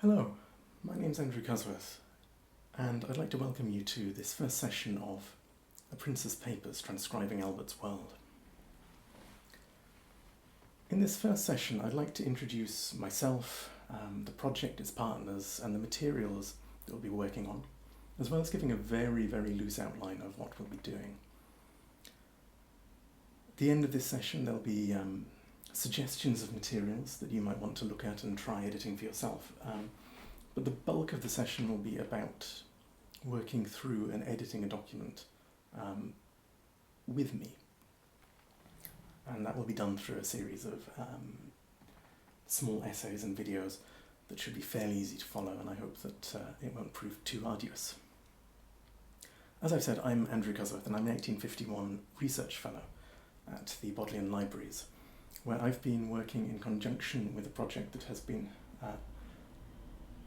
Hello, my name's Andrew Cusworth, and I'd like to welcome you to this first session of A Prince's Papers, Transcribing Albert's World. In this first session, I'd like to introduce myself, the project, its partners, and the materials that we'll be working on, as well as giving a very, very loose outline of what we'll be doing. At the end of this session, there'll be suggestions of materials that you might want to look at and try editing for yourself. But the bulk of the session will be about working through and editing a document with me. And that will be done through a series of small essays and videos that should be fairly easy to follow, and I hope that it won't prove too arduous. As I've said, I'm Andrew Cusworth, and I'm an 1851 Research Fellow at the Bodleian Libraries, where I've been working in conjunction with a project that has been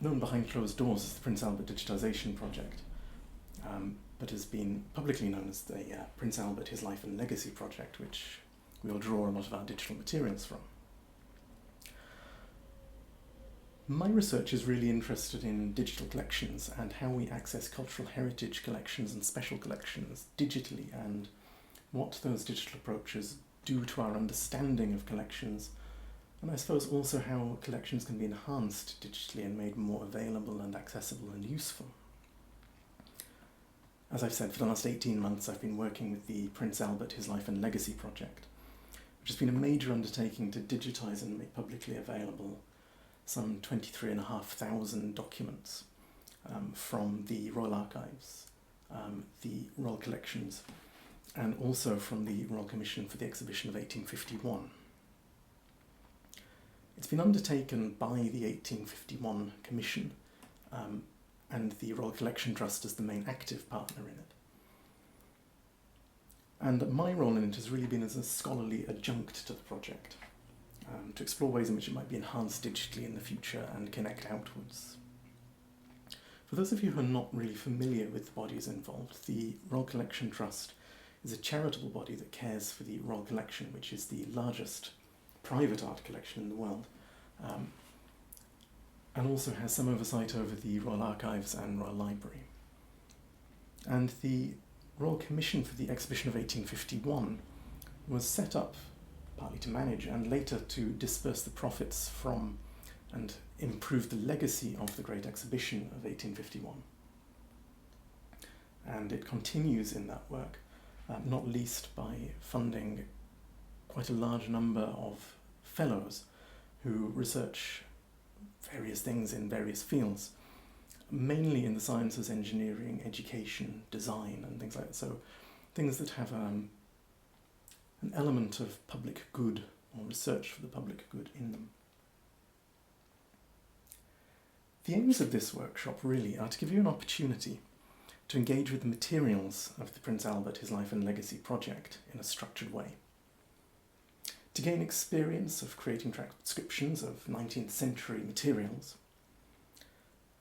known behind closed doors as the Prince Albert Digitisation Project, but has been publicly known as the Prince Albert His Life and Legacy Project, which we'll draw a lot of our digital materials from. My research is really interested in digital collections and how we access cultural heritage collections and special collections digitally, and what those digital approaches do to our understanding of collections, and I suppose also how collections can be enhanced digitally and made more available and accessible and useful. As I've said, for the last 18 months I've been working with the Prince Albert His Life and Legacy project, which has been a major undertaking to digitise and make publicly available some 23,500 documents from the Royal Archives, the Royal Collections, and also from the Royal Commission for the Exhibition of 1851. It's been undertaken by the 1851 Commission and the Royal Collection Trust as the main active partner in it. And my role in it has really been as a scholarly adjunct to the project, to explore ways in which it might be enhanced digitally in the future and connect outwards. For those of you who are not really familiar with the bodies involved, the Royal Collection Trust is a charitable body that cares for the Royal Collection, which is the largest private art collection in the world, and also has some oversight over the Royal Archives and Royal Library. And the Royal Commission for the Exhibition of 1851 was set up partly to manage and later to disperse the profits from and improve the legacy of the Great Exhibition of 1851. And it continues in that work, not least by funding quite a large number of fellows who research various things in various fields, mainly in the sciences, engineering, education, design, and things like that. So things that have an element of public good or research for the public good in them. The aims of this workshop really are to give you an opportunity to engage with the materials of the Prince Albert His Life and Legacy project in a structured way, to gain experience of creating transcriptions of 19th century materials,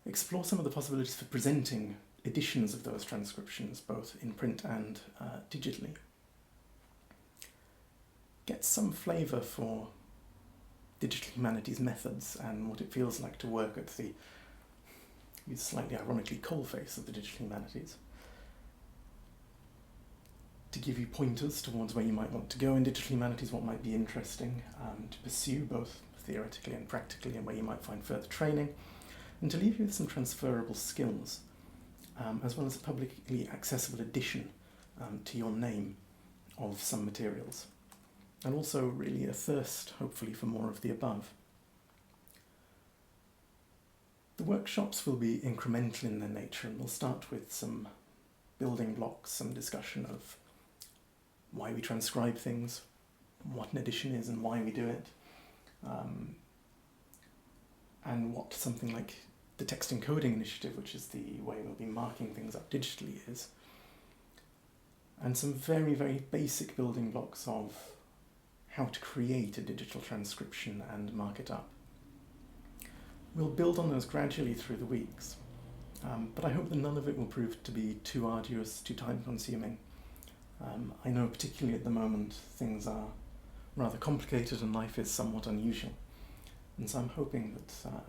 explore some of the possibilities for presenting editions of those transcriptions both in print and digitally, get some flavour for digital humanities methods and what it feels like to work at the slightly ironically coalface of the digital humanities, to give you pointers towards where you might want to go in digital humanities, what might be interesting to pursue both theoretically and practically, and where you might find further training, and to leave you with some transferable skills, as well as a publicly accessible edition to your name of some materials, and also really a thirst, hopefully, for more of the above. The workshops will be incremental in their nature, and we'll start with some building blocks, some discussion of why we transcribe things, what an edition is and why we do it, and what something like the text encoding initiative, which is the way we'll be marking things up digitally, is, and some very, very basic building blocks of how to create a digital transcription and mark it up. We'll build on those gradually through the weeks, but I hope that none of it will prove to be too arduous, too time-consuming. I know particularly at the moment things are rather complicated and life is somewhat unusual, and so I'm hoping that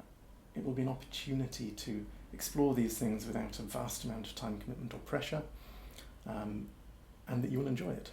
it will be an opportunity to explore these things without a vast amount of time commitment or pressure, and that you will enjoy it.